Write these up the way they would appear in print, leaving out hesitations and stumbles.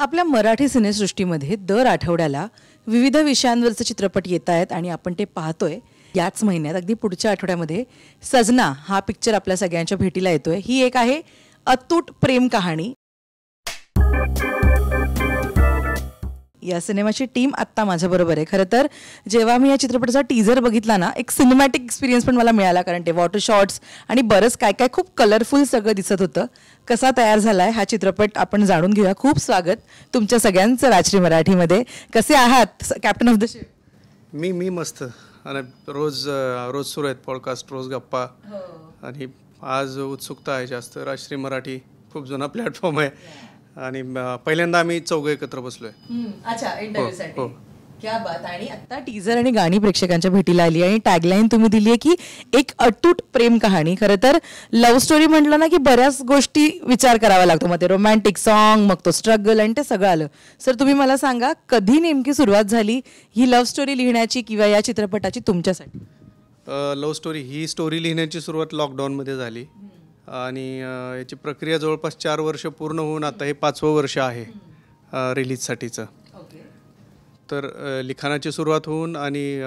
आपल्या मराठी सिनेसृष्टीमध्ये दर आठवड्याला विविध विषयांवरचे चित्रपट येत आहेत आणि आपण ते पाहतोय. याच महिन्यात अगदी पुढच्या आठवड्यामध्ये सजना हा पिक्चर आपल्या सगळ्यांच्या भेटीला येतोय. ही एक आहे अतूट प्रेम कहाणी. या सिनेमाची टीम आत्ता माझ्याबरोबर आहे. खरं तर जेव्हा मी या चित्रपटाचा टीझर बघितला ना, एक सिनेमॅटिक एक्सपिरियन्स पण मला मिळाला, कारण ते वॉटर शॉट्स आणि बरंच काय काय खूप कलरफुल सगळं दिसत होतं. कसा तयार झाला आहे हा चित्रपट आपण जाणून घेऊया. खूप स्वागत तुमच्या सगळ्यांचं राजश्री मराठीमध्ये. कसे आहात कॅप्टन ऑफ द शिप? मी मस्त. आणि रोज सुरू आहेत पॉडकास्ट, रोज गप्पा. आणि आज उत्सुकता आहे जास्त. राजश्री मराठी खूप जुना प्लॅटफॉर्म आहे आणि पहिल्यांदा आम्ही चौघं एकत्र बसलोय. अच्छा, इंटरव्ह्यूसाठी. क्या बात. आणि आता टीझर आणि गाणी प्रेक्षकांच्या भेटीला आली आणि टॅगलाईन तुम्ही दिली आहे की एक अतूट प्रेम कहाणी. खरं तर लव्ह स्टोरी म्हटलं ना की बऱ्याच गोष्टी विचार करावा लागतो. मग ते रोमॅन्टिक सॉन्ग, मग तो स्ट्रगल आणि ते सगळं आलं. सर तुम्ही मला सांगा, कधी नेमकी सुरुवात झाली ही लव्ह स्टोरी लिहिण्याची किंवा या चित्रपटाची तुमच्यासाठी? लव्ह स्टोरी ही स्टोरी लिहिण्याची सुरुवात लॉकडाऊनमध्ये झाली आणि याची प्रक्रिया जवळपास 4 वर्ष पूर्ण होऊन आता हे 5वं वर्ष आहे रिलीजसाठीचं. तर लिखाणाची सुरुवात होऊन आणि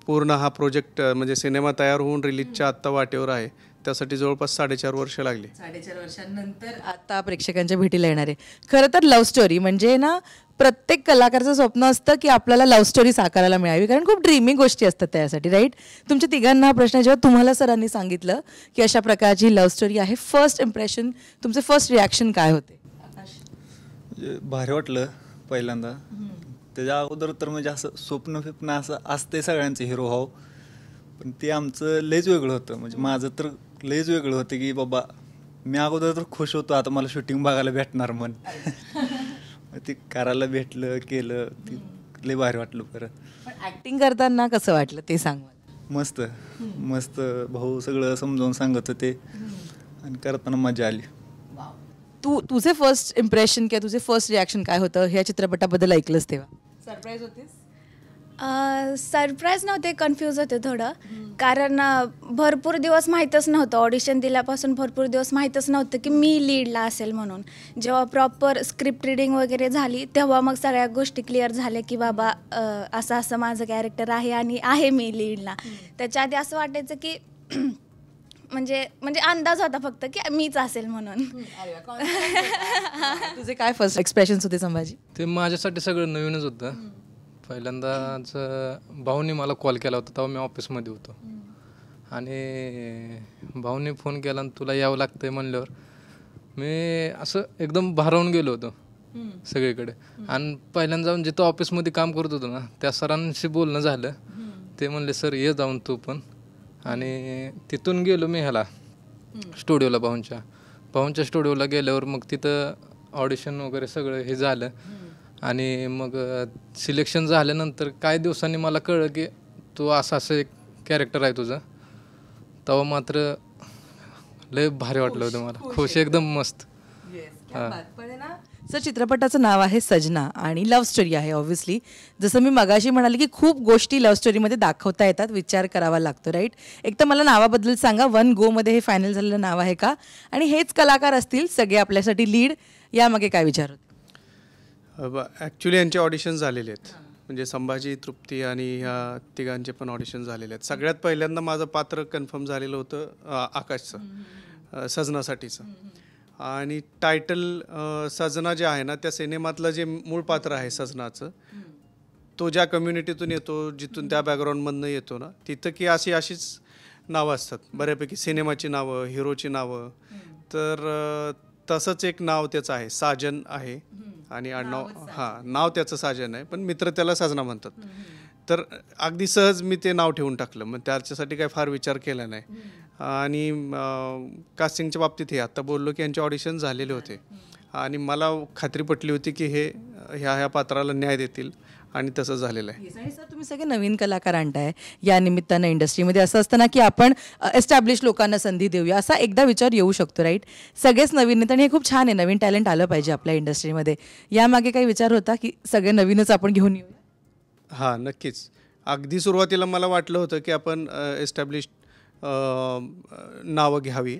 पूर्ण हा प्रोजेक्ट म्हणजे सिनेमा तयार होऊन रिलीजच्या आत्ता वाटेवर आहे. त्यासाठी जवळपास 4.5 वर्ष लागली. 4.5 वर्षांनंतर आता प्रेक्षकांच्या भेटीला येणार आहे. खरं तर लव्ह स्टोरी म्हणजे ना, प्रत्येक कलाकाराचं स्वप्न असतं की आपल्याला लव्ह स्टोरी साकारायला मिळावी, कारण खूप ड्रीमी गोष्टी असतात त्यासाठी, राईट? तुमच्या तिघांना हा प्रश्न जेव्हा तुम्हाला सरांनी सांगितलं की अशा प्रकारची लव्ह स्टोरी आहे, फर्स्ट इम्प्रेशन, तुमचे फर्स्ट रिॲक्शन काय होते? भारी वाटलं पहिल्यांदा. त्याच्या अगोदर तर म्हणजे असं स्वप्न असं असते सगळ्यांचं हिरो व्हावं, पण ते आमचं लयच वेगळं होतं. म्हणजे माझं तर लयच वेगळं होतं की बाबा मी अगोदर तर खुश होतो, आता मला शूटिंग बघायला भेटणार म्हण. ते करायला भेटलं, केलं, ते लय भारी वाटलं. परत पण ॲक्टिंग करताना कसं वाटलं ते सांग. मस्त मस्त. भाऊ सगळं समजावून सांगत होते आणि करताना मजा आली. तुझे फर्स्ट इम्प्रेशन किंवा तुझे फर्स्ट रिॲक्शन काय होतं ह्या चित्रपटाबद्दल ऐकलंस तेव्हा? सरप्राईज होतेस? सरप्राईज नव्हते, कन्फ्यूज होते थोडं. कारण भरपूर दिवस माहीतच नव्हतं, ऑडिशन दिल्यापासून भरपूर दिवस माहीतच नव्हतं की मी लीडला असेल म्हणून. जेव्हा प्रॉपर स्क्रिप्ट रिडिंग वगैरे झाली तेव्हा मग सगळ्या गोष्टी क्लिअर झाल्या की बाबा असं असं माझं कॅरेक्टर आहे आणि आहे मी लीडला. त्याच्या आधी असं वाटायचं की म्हणजे अंदाज होता फक्त की मीच असेल म्हणून. तुझे काय फर्स्ट एक्सप्रेशन्स होते संभाजी? ते माझ्यासाठी सगळं नवीनच होतं. पहिल्यांदाच भाऊनी मला कॉल केला होता, तेव्हा मी ऑफिसमध्ये होतो आणि भाऊनी फोन केला आणि तुला यावं लागतंय म्हणल्यावर मी असं एकदम भारावून गेलो होतो सगळीकडे. आणि पहिल्यांदा जाऊन जिथं ऑफिसमध्ये काम करत होतो ना, त्या सरांशी बोलणं झालं. ते म्हणले सर ये जाऊन तू पण. आणि तिथून गेलो मी ह्याला स्टुडिओला, भाऊंच्या स्टुडिओला गेल्यावर मग तिथं ऑडिशन वगैरे सगळं हे झालं आणि मग सिलेक्शन झाल्यानंतर काही दिवसांनी मला कळलं की तू असं एक कॅरेक्टर आहे तुझं. तेव्हा मात्र लय भारी वाटलं होतं मला, खुश एकदम मस्त. सर चित्रपटाचं नाव आहे सजना आणि लव्ह स्टोरी आहे. ऑब्व्हियसली जसं मी मगाशी म्हणाले की खूप गोष्टी लव्ह स्टोरीमध्ये दाखवता येतात, विचार करावा लागतो, राईट? एक तर मला नावाबद्दल सांगा, 1 गोमध्ये हे फायनल झालेलं नाव आहे का? आणि हेच कलाकार असतील सगळे आपल्यासाठी लीड, यामागे काय विचार होते? ॲक्च्युली यांचे ऑडिशन झालेले आहेत. म्हणजे संभाजी, तृप्ती आणि ह्या तिघांचे पण ऑडिशन झालेले आहेत. सगळ्यात पहिल्यांदा माझं पात्र कन्फर्म झालेलं होतं आकाशचं, सजनासाठीचं. आणि टायटल सजना जे आहे ना, त्या सिनेमातलं जे मूळ पात्र आहे सजनाचं, तो ज्या कम्युनिटीतून येतो, जिथून त्या बॅकग्राऊंडमधनं येतो ना, तिथं की अशीच नावं असतात बऱ्यापैकी, सिनेमाची नावं, हिरोची नावं. तर तसंच एक नाव त्याचं आहे, साजन आहे. आणि आडनाव नाव त्याचं साजन आहे, पण मित्र त्याला सजना म्हणतात. तर अगदी सहज मी ते नाव ठेवून टाकलं. मग त्याच्यासाठी काय फार विचार केला नाही. आणि कास्टिंगच्या बाबतीत हे आत्ता बोललो की यांचे ऑडिशन झालेले होते आणि मला खात्री पटली होती की हे ह्या पात्राला न्याय देतील आणि तसं झालेलं आहे. आणि सर तुम्ही सगळे नवीन कलाकार आणताय या निमित्तानं इंडस्ट्रीमध्ये. असं असतं ना की आपण एस्टॅब्लिश लोकांना संधी देऊया, असा एकदा विचार येऊ शकतो, राईट? सगळेच नवीन आहेत आणि हे खूप छान आहे, नवीन टॅलेंट आलं पाहिजे आपल्या इंडस्ट्रीमध्ये. यामागे काही विचार होता की सगळे नवीनच आपण घेऊन येऊया? हां, नक्कीच. अगदी सुरुवातीला मला वाटलं होतं की आपण एस्टॅब्लिश नावं घ्यावी,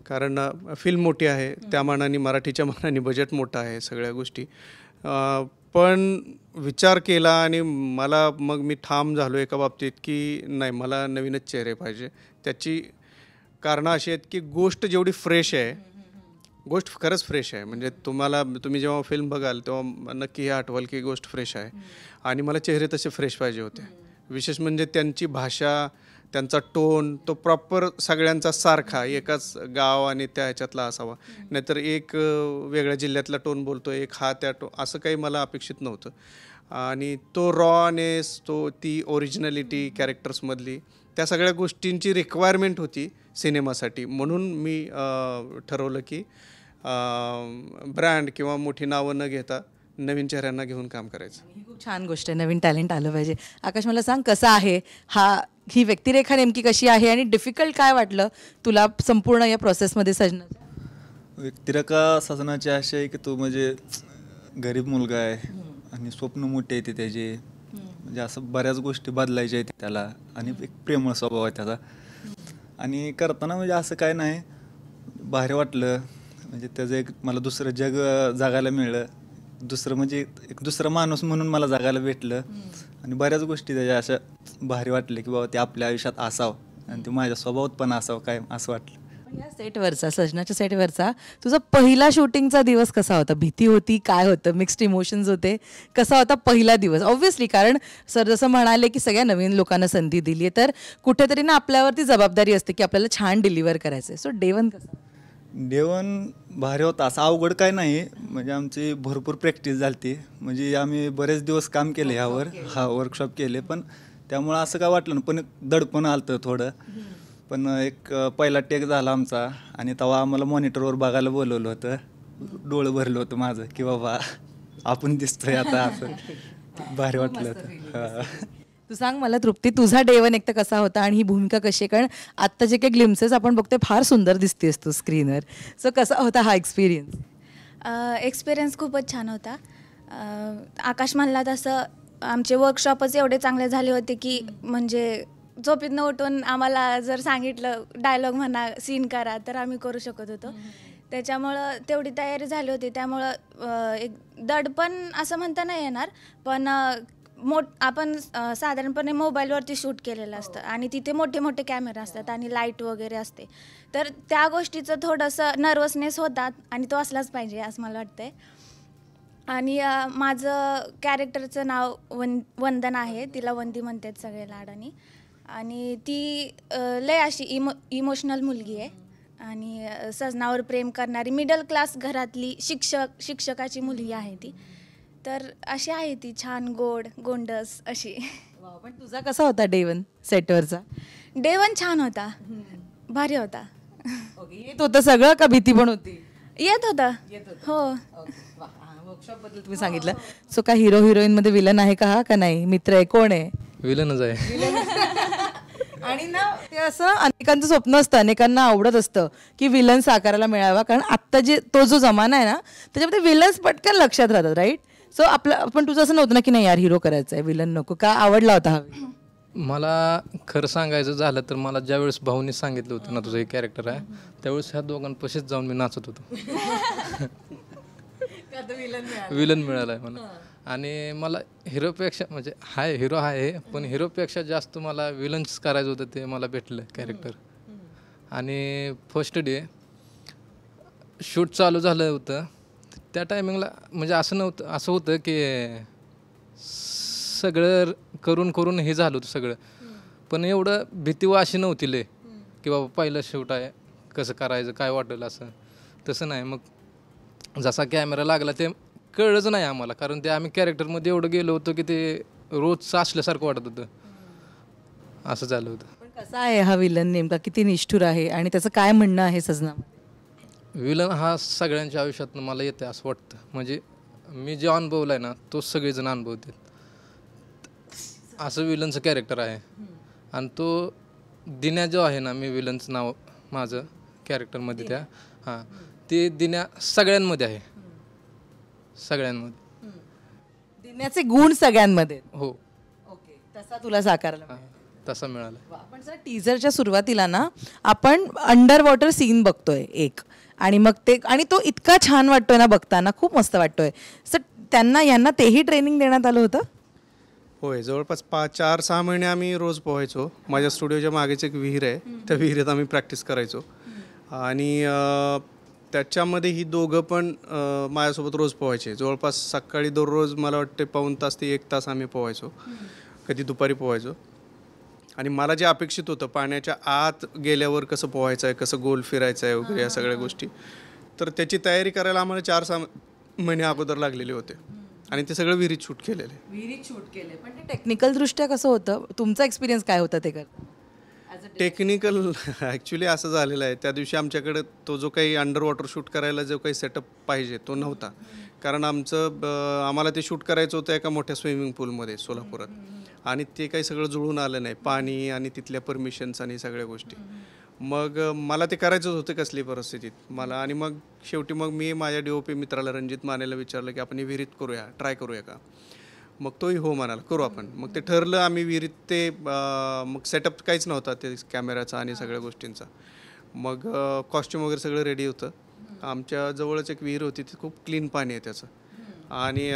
कारण फिल्म मोठी आहे, त्या मानाने मराठीच्या मानाने बजेट मोठं आहे, सगळ्या गोष्टी. पण विचार केला आणि मला मग मी ठाम झालो एका बाबतीत की नाही, मला नवीनच चेहरे पाहिजे. त्याची कारणं अशी आहेत की गोष्ट जेवढी फ्रेश आहे, गोष्ट खरंच फ्रेश आहे. म्हणजे तुम्ही जेव्हा फिल्म बघाल तेव्हा नक्की हे आठवाल की गोष्ट फ्रेश आहे. आणि मला चेहरे तसे फ्रेश पाहिजे होते. विशेष म्हणजे त्यांची भाषा, त्यांचा टोन तो प्रॉपर सगळ्यांचा सारखा, एकाच गाव आणि त्या ह्याच्यातला असावा. नाहीतर एक वेगळ्या जिल्ह्यातला टोन बोलतो, एक हा त्या असं काही मला अपेक्षित नव्हतं. आणि तो रॉनेस, ती ओरिजिनॅलिटी कॅरेक्टर्समधली, त्या सगळ्या गोष्टींची रिक्वायरमेंट होती सिनेमासाठी. म्हणून मी ठरवलं की ब्रँड किंवा मोठी नावं न घेता नवीन चेहऱ्यांना घेऊन काम करायचं. ही खूप छान गोष्ट आहे, नवीन टॅलेंट आलं पाहिजे. आकाश, मला सांग कसं आहे ही व्यक्तिरेखा नेमकी कशी आहे आणि डिफिकल्ट काय वाटलं तुला संपूर्ण या प्रोसेसमध्ये सजण्याचं? व्यक्तिरेखा सजनाची अशी आहे की तो म्हणजे गरीब मुलगा आहे आणि स्वप्न मोठे येते त्याचे, म्हणजे असं बऱ्याच गोष्टी बदलायच्या आहेत त्याला आणि एक प्रेमळ स्वभाव आहे त्याचा. आणि करताना म्हणजे असं काय नाही, भारी वाटलं. म्हणजे त्याचं एक मला दुसरं जग जगायला मिळलं, दुसरं म्हणजे एक दुसरा माणूस म्हणून मला जगायला भेटलं. आणि बऱ्याच गोष्टी त्याच्या अशा भारी वाटल्या की बाबा ते आपल्या आयुष्यात असावं आणि ते माझ्या स्वभावात पण असावं काय, असं वाटलं. या सेटवरचा, सजनाच्या सेटवरचा तुझा पहिला शूटिंगचा दिवस कसा होता? भीती होती, काय होतं, मिक्स्ड इमोशन्स होते, कसा होता पहिला दिवस? ऑब्व्हियसली कारण सर जसं म्हणाले की सगळ्या नवीन लोकांना संधी दिली आहे, तर कुठेतरी ना आपल्यावरती जबाबदारी असते की आपल्याला छान डिलिव्हर करायचं आहे. सो डे वन कसा? डे वन भारी होता, असं अवघड काय नाही. म्हणजे आमची भरपूर प्रॅक्टिस झाली. म्हणजे आम्ही बरेच दिवस काम केले ह्यावर, वर्कशॉप केले. पण त्यामुळं असं काय वाटलं ना, पण दडपण आलं थोडं. पण एक पहिला टेक झाला आमचा आणि तेव्हा आम्हाला मॉनिटरवर बघायला बोलवलं होतं. डोळं भरलं होतं माझं की बाबा आपण दिसतोय आता, असं भारी वाटलं. तू सांग मला तृप्ती, तुझा डे वन एकतर कसा होता आणि ही भूमिका कशी आहे? कारण आत्ता जे काही ग्लिम्सेस आपण बघतोय फार सुंदर दिसतेस तू स्क्रीनवर. सो कसा होता हा एक्सपिरियन्स? एक्सपिरियन्स खूपच छान होता. आकाश म्हणला तसं आमचे वर्कशॉपच एवढे चांगले झाले होते की म्हणजे झोपेतनं उठून आम्हाला जर सांगितलं डायलॉग म्हणा, सीन करा, तर आम्ही करू शकत होतो. त्याच्यामुळं तेवढी तयारी झाली होती. त्यामुळं एक दडपण असं म्हणता नाही येणार, पण आपण साधारणपणे मोबाईलवरती शूट केलेलं असतं आणि तिथे मोठे मोठे कॅमेरा असतात आणि लाईट वगैरे असते, तर त्या गोष्टीचं थोडंसं नर्वसनेस होतात आणि तो असलाच पाहिजे असं मला वाटतंय. आणि माझं कॅरेक्टरचं नाव वंदन आहे, तिला वंदी म्हणतात सगळे लाडानी. आणि ती लय अशी इमोशनल मुलगी आहे आणि सजनावर प्रेम करणारी मिडल क्लास घरातली शिक्षकाची मुलगी आहे ती. तर अशी आहे ती, छान गोंडस अशी. पण तुझा कसा होता डे वन सेटवरचा? डे वन छान होता, भारी होता. येत होतं सगळं का भीती पण होती? येत होतं. हो. वर्कशॉप बद्दल तुम्ही सांगितलं. सो का हिरो हिरोईन मध्ये विलन आहे का नाही? मित्र आहे, कोण आहे? विलनच आहे. आणि ना ते असं अनेकांचं स्वप्न असतं, अनेकांना आवडत असतं की विलन साकारायला मिळावा. कारण आत्ता तो जो जमाना आहे ना, त्याच्यामध्ये विलन्स पटकन लक्षात राहतात, राईट? सो पण तुझं असं नव्हतं ना की नाही यार हिरो करायचं आहे, विलन नको? का आवडला होता हा? मला खरं सांगायचं झालं तर मला ज्यावेळेस भाऊनी सांगितलं होतं ना तुझं हे कॅरेक्टर आहे, त्यावेळेस ह्या दोघांपाशीच जाऊन मी नाचत होतो. विलन मिळाला आहे मला. आणि मला हिरोपेक्षा म्हणजे हिरो आहे, पण हिरोपेक्षा जास्त मला विलन्स करायचं होतं, ते मला भेटलं कॅरेक्टर. आणि फर्स्ट डे शूट चालू झालं होतं त्या टायमिंगला, म्हणजे असं होतं की सगळं करून हे झालं होतं सगळं, पण एवढं भीती अशी नव्हती लय की बाबा पहिलं शूट आहे कसं करायचं, काय वाटेल असं. तसं नाही. मग जसा कॅमेरा लागला ते कळलंच नाही आम्हाला, कारण ते आम्ही कॅरेक्टरमध्ये एवढं गेलो होतो की ते रोजचं असल्यासारखं वाटत होतं. असं झालं होतं. पण कसा आहे हा विलन नेमका, किती निष्ठुर आहे आणि त्याचं काय म्हणणं आहे सजना? विलन हा सगळ्यांच्या आयुष्यातनं मला येतं असं वाटतं. म्हणजे मी जे अनुभवलं आहे ना, तो सगळेजण अनुभवतात. असं विलनचं कॅरेक्टर आहे. आणि तो दिन्या जो आहे ना, मी विलनचं नाव माझं कॅरेक्टरमध्ये त्या ते दिन्या सगळ्यांमध्ये आहे, सगळ्यांमध्ये. दिन्याचे गुण सगळ्यांमध्ये. हो. ओके, तसा तुला साकारला? तसा मिळाला. पण सर टीझरच्या सुरुवातीला ना आपण अंडर वॉटर सीन बघतोय एक, आणि मग ते आणि तो इतका छान वाटतोय ना बघताना, खूप मस्त वाटतोय. सर यांना तेही ट्रेनिंग देण्यात आलं होतं? होय, जवळपास 4-6 महिने आम्ही रोज पोहायचो. माझ्या स्टुडिओच्या मागेच एक विहीर आहे, त्या विहिरीत आम्ही प्रॅक्टिस करायचो. आणि त्याच्यामध्ये ही दोघं पण माझ्यासोबत रोज पोहायचे. जवळपास सकाळी दररोज मला वाटते पाऊण तास ते 1 तास आम्ही पोहायचो, कधी दुपारी पोहायचो. आणि मला जे अपेक्षित होतं पाण्याच्या आत गेल्यावर कसं पोहायचं आहे, कसं गोल फिरायचं आहे वगैरे या सगळ्या गोष्टी, तर त्याची तयारी करायला आम्हाला 4-6 महिने अगोदर लागलेले होते. आणि ते सगळं विहिरीत शूट केलेलं आहे. विहिरीत शूट केले. पण ते टेक्निकल दृष्ट्या कसं होतं? तुमचा एक्सपिरियन्स काय होता ते करता? टेक्निकल ॲक्च्युली असं झालेलं आहे, त्या दिवशी आमच्याकडे तो जो काही अंडर वॉटर शूट करायला जो काही सेटअप पाहिजे तो नव्हता. कारण आम्हाला ते शूट करायचं होतं एका मोठ्या स्विमिंग पूलमध्ये सोलापुरात. आणि ते काही सगळं जुळून आलं नाही, पाणी आणि तिथल्या परमिशन्स आणि सगळ्या गोष्टी. मग मला ते करायचंच होतं कसली परिस्थितीत मला. आणि मग शेवटी मी माझ्या DOP मित्राला रणजित मानेला विचारलं की आपण हे विहिरीत करूया, ट्राय करूया का? मग तोही हो म्हणाला, करू आपण. मग ते ठरलं आम्ही विहिरीत. ते मग सेटअप काहीच नव्हता ते कॅमेराचा आणि सगळ्या गोष्टींचा. मग कॉस्ट्यूम वगैरे सगळं रेडी होतं. आमच्या जवळच एक विहीर होती, ती खूप क्लीन पाणी आहे त्याचं. आणि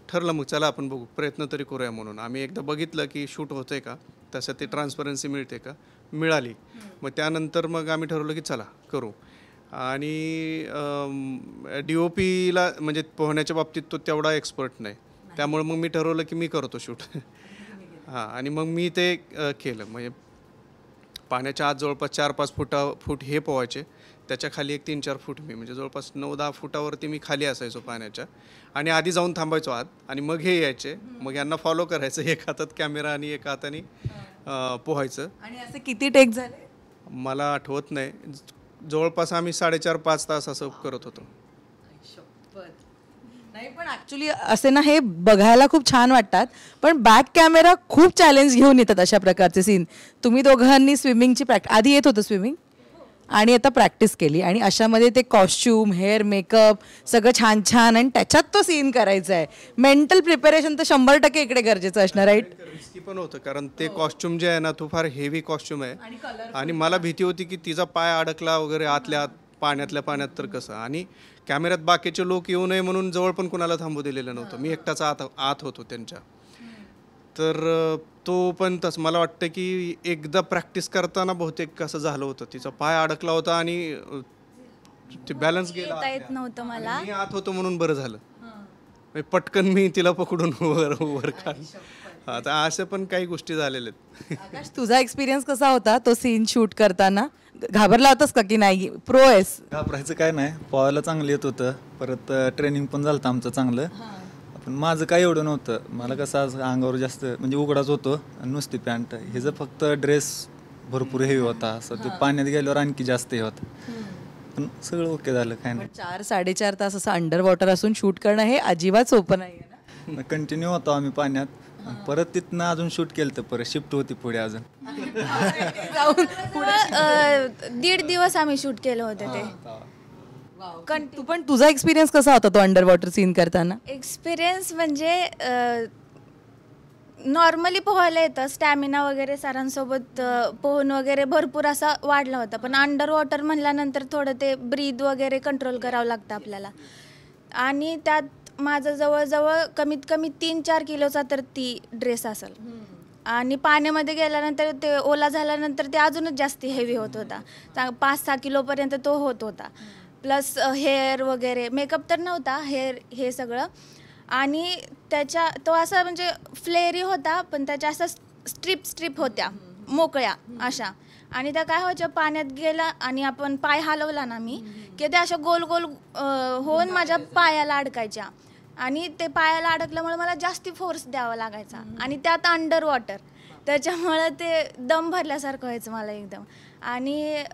ठरलं मग चला आपण बघू, प्रयत्न तरी करूया म्हणून. आम्ही एकदा बघितलं की शूट होतं आहे का, तसं ते ट्रान्सपरन्सी मिळते का, मिळाली. मग त्यानंतर मग आम्ही ठरवलं की चला करू. आणि DOPला म्हणजे पोहण्याच्या बाबतीत तो तेवढा एक्सपर्ट नाही, त्यामुळे मग मी ठरवलं की मी करतो शूट. हां, आणि मग मी ते केलं. म्हणजे पाण्याच्या आत जवळपास 4-5 फूट हे पोहायचे, त्याच्या खाली एक 3-4 फूट मी, म्हणजे जवळपास 9-10 फुटावरती मी खाली असायचो पाण्याच्या. आणि आधी जाऊन थांबायचो आत, आणि मग हे यायचे, मग यांना फॉलो करायचं, एक हातात कॅमेरा आणि एक हाताने पोहायचं. आणि असे किती टेक झाले? मला आठवत नाही, जवळपास आम्ही 4.5-5 तास असं करत होतो. नाही, पण ॲक्च्युली असे ना हे बघायला खूप छान वाटतात, पण बॅक कॅमेरा खूप चॅलेंज घेऊन येतात अशा प्रकारचे सीन. तुम्ही दोघांनी स्विमिंगची आधी येत होतं स्विमिंग, आणि आता प्रॅक्टिस केली, आणि अशामध्ये ते कॉस्ट्यूम, हेअर, मेकअप सगळं छान छान, आणि त्याच्यात तो सीन करायचा आहे. मेंटल प्रिपरेशन तर 100% इकडे गरजेचं असणार, राईट? रिस्की पण होतं, कारण ते कॉस्ट्यूम जे आहे ना, तो फार हेवी कॉस्ट्यूम आहे. आणि मला भीती होती की तिचा पाय अडकला वगैरे आतल्या आत पाण्यातल्या पाण्यात तर कसं. आणि कॅमेऱ्यात बाकीचे लोक येऊ नये म्हणून जवळ पण कुणाला थांबू दिलेलं नव्हतं, मी एकटाच आत होतो त्यांच्या. तर तो पण तसं मला वाटतं की एकदा प्रॅक्टिस करताना बहुतेक कसं झालं होतं, तिचा पाय अडकला होता आणि ते बॅलन्स गेला, येत नव्हतं मला. मी आत होतो म्हणून बरं झालं, पटकन मी तिला पकडून वर काढलं. आता असं पण काही गोष्टी झालेल्या आहेत. आकाश, तुझा एक्सपिरियन्स कसा होता तो सीन शूट करताना? घाबरला होतास का की नाही प्रो आहेस? घाबरायचं काय नाही, पोहायला चांगलं येत होतं, परत ट्रेनिंग पण झालं आमचं चांगलं. पण माझं काय एवढं नव्हतं, मला कसं आज अंगावर जास्त म्हणजे उघडाच होतो आणि नुसती पॅन्ट. ह्याचं फक्त ड्रेस भरपूर हेवी होता, असं ते पाण्यात गेल्यावर आणखी जास्त हे होतं. पण सगळं ओके झालं, काय नाही. 4-4.5 तास असं अंडर वॉटर असून शूट करणं हे अजिबात सोपं नाही आहे ना. कंटिन्यू होतो आम्ही पाण्यात. परत तिथनं अजून शूट केलं, तर परत शिफ्ट होती पुढे अजून. 1.5 दिवस आम्ही शूट केलं होतं ते. तू पण तुझा एक्सपिरियन्स कसा होता तो अंडर वॉटर सीन करताना? एक्सपिरियन्स म्हणजे नॉर्मली पोहायला येतं, स्टॅमिना वगैरे सरांसोबत पोहून वगैरे भरपूर असा वाढला होता. पण अंडर वॉटर म्हणल्यानंतर थोडं ते ब्रीद वगैरे कंट्रोल करावं लागतं आपल्याला. आणि त्यात माझं जवळजवळ कमीत कमी 3-4 किलोचा तर ती ड्रेस असेल. आणि पाण्यामध्ये गेल्यानंतर ते ओला झाल्यानंतर ते अजूनच जास्त हेवी होत होता. 5-6 किलोपर्यंत तो होत होता. प्लस हेअर वगैरे, मेकअप तर नव्हता, हेअर हे सगळं. आणि तो असा म्हणजे फ्लेअरी होता, पण त्याच्या असं स्ट्रिप होत्या मोकळ्या अशा. आणि त्या काय व्हायच्या, पाण्यात गेला आणि आपण पाय हलवला ना मी, की त्या अशा गोल गोल होऊन माझ्या पायाला अडकायच्या. आणि ते पायाला अडकल्यामुळे मला जास्ती फोर्स द्यावा लागायचा, आणि त्यात अंडर वॉटर, त्याच्यामुळं ते दम भरल्यासारखं व्हायचं मला एकदम. आणि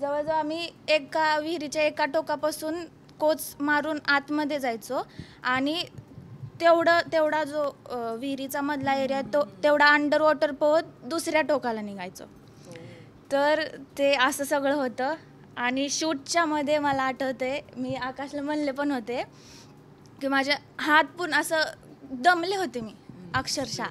जवळजवळ आम्ही एका विहिरीच्या एका टोकापासून कोच मारून आतमध्ये जायचो, आणि तेवढा जो विहिरीचा मधला एरिया तेवढा अंडर वॉटर पोहत दुसऱ्या टोकाला निघायचो. तर ते असं सगळं होतं. आणि शूटच्या मध्ये मला आठवते, मी आकाशला म्हणले पण होते की माझे हात पण असं दमले होते मी अक्षरशः.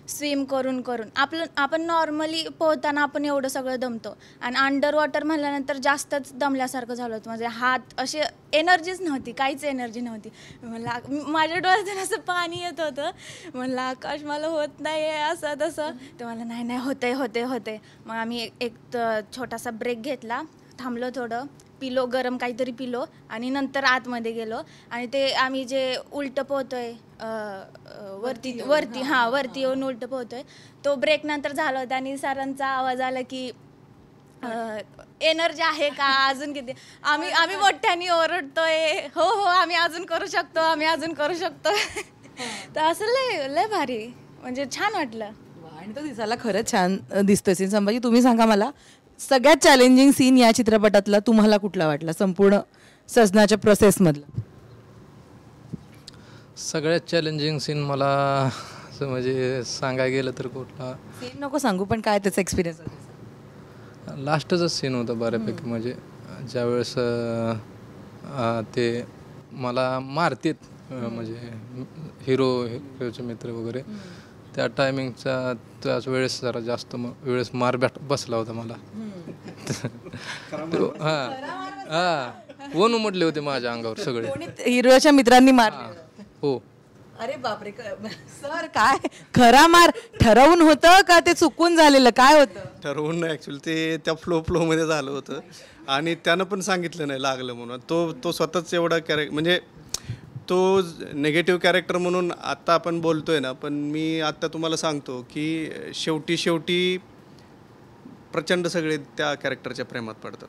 स्विम करून करून आपण नॉर्मली पोहताना आपण एवढं सगळं दमतो आणि अंडर वॉटर म्हणल्यानंतर जास्तच दमल्यासारखं झालं होतं. म्हणजे हात असे एनर्जीच नव्हती, काहीच एनर्जी नव्हती. माझ्या डोळ्यातून असं पाणी येत होतं. म्हणलं आकाश मला होत नाही आहे असं तसं. ते मला नाही होते. मग आम्ही एक छोटासा ब्रेक घेतला, थांबलो थोडं, पिलो गरम काहीतरी पिलो आणि नंतर आतमध्ये गेलो. आणि ते आम्ही जे उलटं पोहतोय वरती येऊन उलटं पोहतोय तो ब्रेक नंतर झाला होता. आणि सरांचा आवाज आला की एनर्जी आहे का अजून किती. आम्ही मोठ्याने ओरडतोय, हो आम्ही अजून करू शकतो. तर असं लय भारी, म्हणजे छान वाटलं. आणि तो दिसायला खरंच छान दिसतोय सीन. संभाजी, तुम्ही सांगा मला, सगळ्यात चॅलेंजिंग सीन या चित्रपटातला तुम्हाला कुठला वाटला, संपूर्ण सजनाच्या प्रोसेसमधला? सगळ्यात चॅलेंजिंग सीन मला असं म्हणजे सांगायला गेलं तर कुठला सीन नको सांगू, पण काय त्याचा एक्सपिरियन्स? लास्टचा सीन होता बऱ्यापैकी. म्हणजे ज्यावेळेस ते मला मारतेत, म्हणजे हिरोचे मित्र वगैरे, त्या टायमिंगचा त्याच वेळेस जरा जास्त वेळेस मार बसला होता मला. वन उमटले होते माझ्या अंगावर सगळे. हिरोच्या मित्रांनी मार? हो. अरे बापरे सर, काय खरा मार ठरवून होतं का ते चुकून झालेलं, काय होतं? ठरवून नाही, ॲक्च्युली ते त्या फ्लोमध्ये झालं होतं. आणि त्यानं पण सांगितलं नाही लागलं म्हणून. तो स्वतःच एवढा म्हणजे तो नेगेटिव्ह कॅरेक्टर म्हणून आत्ता आपण बोलतोय ना, पण मी आत्ता तुम्हाला सांगतो की शेवटी प्रचंड सगळे त्या कॅरेक्टरच्या प्रेमात पडतात.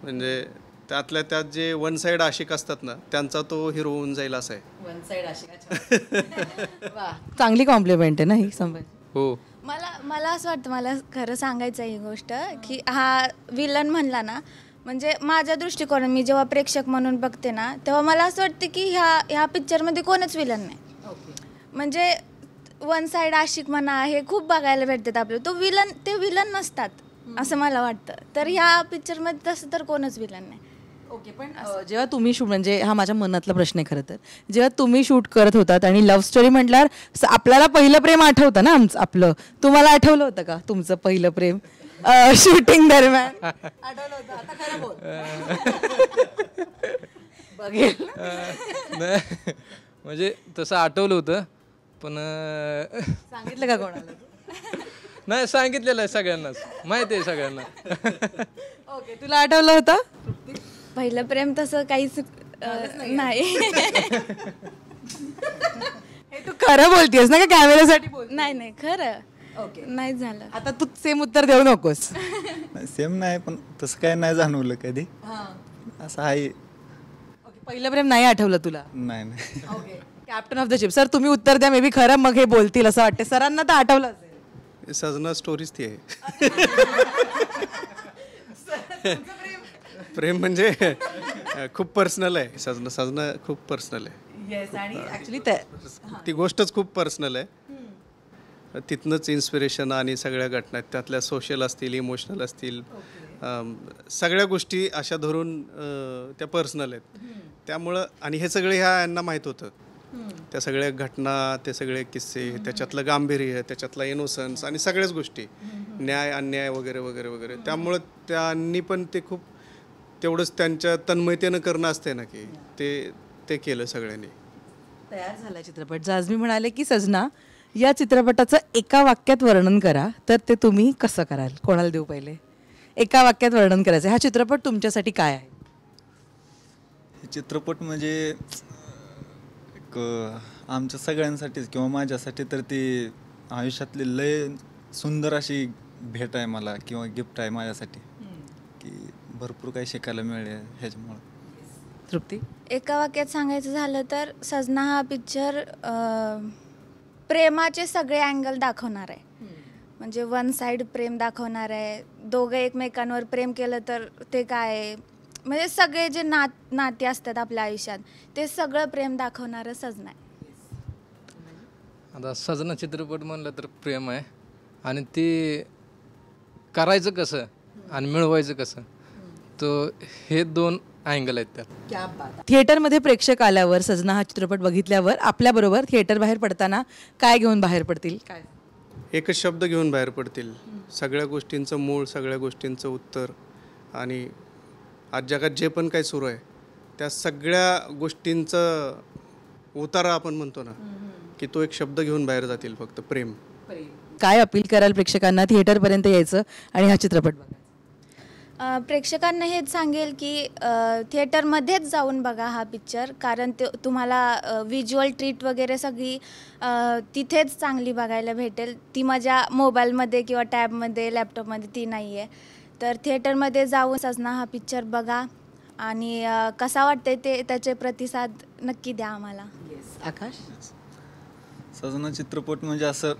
म्हणजे त्यातल्या त्यात जे वन साईड आशिक असतात ना, त्यांचा तो हिरो होऊन जाईल असं आहे. वन साईड आशिक. चांगली कॉम्प्लिमेंट आहे ना ही संभाजी. हो. मला असं वाटतं, मला खरं सांगायचं ही गोष्ट की हा विलन म्हणला ना, म्हणजे माझ्या दृष्टिकोनात मी जेव्हा प्रेक्षक म्हणून बघते ना, तेव्हा मला असं वाटतं की ह्या पिक्चरमध्ये कोणच विलन नाही. म्हणजे वन साईड आशिक म्हणा, हे खूप बघायला भेटतात आपल्याला. ते विलन नसतात असं मला वाटतं. तर ह्या पिक्चरमध्ये तसं तर कोणच विलन नाही. ओके, पण जेव्हा तुम्ही शूट, म्हणजे हा माझ्या मनातला प्रश्न आहे खरं तर, जेव्हा तुम्ही शूट करत होतात आणि लव्ह स्टोरी म्हटल्यावर आपल्याला पहिलं प्रेम आठवतं ना आपलं, तुम्हाला आठवलं होतं का तुमचं पहिलं प्रेम शूटिंग दरम्यान? आठवलं होतं? आता खरं बोल. बघेल. म्हणजे तसं आठवलं होतं, पण सांगितलं का कोणाला? नाही, सांगितलेलं आहे सगळ्यांनाच, माहिती आहे सगळ्यांना. ओके, तुला आठवलं होतं पहिलं प्रेम? तसं काहीच नाही. हे तू खरं बोलतेस ना का कॅमेऱ्यासाठी बोल? नाही खरं. ओके, नाही झालं. आता तू सेम उत्तर देऊ नकोस. सेम नाही, पण तसं काय नाही जाणवलं कधी. असं आहे. ओके, पहिलं प्रेम नाही आठवलं तुला? नाही. Okay, captain of the ship. Sir, तुम्ही उत्तर द्या, मे बी खरं मग हे बोलतील असं वाटतं. सरांना तर आठवलं असेल. सजना स्टोरीज ती आहे. प्रेम म्हणजे खूप पर्सनल आहे. सजना खूप पर्सनल आहे. येस, आणि ऍक्च्युली ती गोष्टच खूप पर्सनल आहे. तिथनंच इन्स्पिरेशन आणि सगळ्या घटना आहेत, त्यातल्या सोशल असतील, इमोशनल असतील, सगळ्या गोष्टी अशा धरून त्या पर्सनल आहेत. त्यामुळं, आणि हे सगळे यांना माहीत होतं. त्या सगळ्या घटना, ते सगळे किस्से, त्याच्यातलं गांभीर्य, त्याच्यातला इनोसन्स आणि सगळ्याच गोष्टी, न्याय अन्याय वगैरे वगैरे वगैरे. त्यामुळं त्यांनी पण ते खूप तेवढंच त्यांच्या तन्मयतेनं करणं असते ना, की ते केलं सगळ्यांनी. तयार झाला चित्रपट. जाजमी म्हणाले की सजना, या चित्रपटाचं एका वाक्यात वर्णन करा, तर ते तुम्ही कसं कराल? कोणाला देऊ पहिले? एका वाक्यात वर्णन करायचं. हा चित्रपट तुमच्यासाठी काय आहे? हे चित्रपट म्हणजे एक आमच्या सगळ्यांसाठीच किंवा माझ्यासाठी तर ती आयुष्यातली लय सुंदर अशी भेट आहे मला, किंवा गिफ्ट आहे माझ्यासाठी, की भरपूर काही शिकायला मिळेल ह्याच्यामुळं. तृप्ती? एका वाक्यात सांगायचं झालं तर सजना हा पिक्चर प्रेमाचे सगळे अँगल दाखवणार आहे. म्हणजे वन साईड प्रेम दाखवणार आहे, दोघं एकमेकांवर प्रेम केलं तर ते काय, म्हणजे सगळे जे नाते असतात आपल्या आयुष्यात, ते सगळं प्रेम दाखवणारं सजना आहे. आता सजना चित्रपट म्हणलं तर प्रेम आहे, आणि ते करायचं कसं आणि मिळवायचं कसं, तो हे दोन अँगल आहेत त्यात. थिएटरमध्ये प्रेक्षक आल्यावर, सजना हा चित्रपट बघितल्यावर आपल्याबरोबर थिएटर बाहेर पडताना काय घेऊन बाहेर पडतील? काय एकच शब्द घेऊन बाहेर पडतील, सगळ्या गोष्टींचं मूळ, सगळ्या गोष्टींचं उत्तर, आणि आज जगात जे पण काही सुरू आहे त्या सगळ्या गोष्टींचं उतारा आपण म्हणतो ना, की तो एक शब्द घेऊन बाहेर जातील, फक्त प्रेम. काय अपील कराल प्रेक्षकांना थिएटरपर्यंत यायचं आणि हा चित्रपट बघायचा? प्रेक्षकांना हेच सांगेल की थिएटरमध्येच जाऊन बघा हा पिक्चर, कारण ते तुम्हाला व्हिज्युअल ट्रीट वगैरे सगळी तिथेच चांगली बघायला भेटेल. ती मजा मोबाईलमध्ये किंवा टॅबमध्ये, लॅपटॉपमध्ये ती नाही आहे. तर थिएटरमध्ये जाऊन सजना हा पिक्चर बघा आणि कसा वाटतंय ते त्याचे प्रतिसाद नक्की द्या आम्हाला. आकाश? सजना चित्रपट म्हणजे असं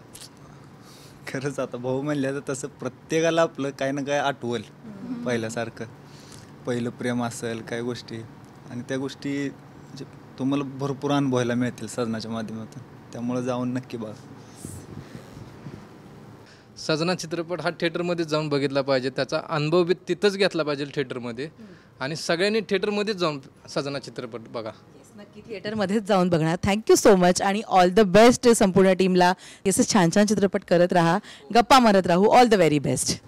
खरंच आता भाऊ म्हणलं तर तसं प्रत्येकाला आपलं काही ना काय आठवल पहिल्यासारखं, पहिलं प्रेम असेल, काही गोष्टी, आणि त्या गोष्टी म्हणजे तुम्हाला भरपूर अनुभवायला मिळतील सजनाच्या माध्यमातून. त्यामुळे जाऊन नक्की बघा. सजना चित्रपट हा थिएटरमध्येच जाऊन बघितला पाहिजे, त्याचा अनुभव बी तिथंच घेतला पाहिजे थिएटरमध्ये, आणि सगळ्यांनी थिएटरमध्येच जाऊन सजना चित्रपट बघा. नक्की थिएटरमध्येच जाऊन बघणार. थँक्यू सो मच आणि ऑल द बेस्ट संपूर्ण टीमला. असं छान छान चित्रपट करत राहा, गप्पा मारत राहू. All the very best.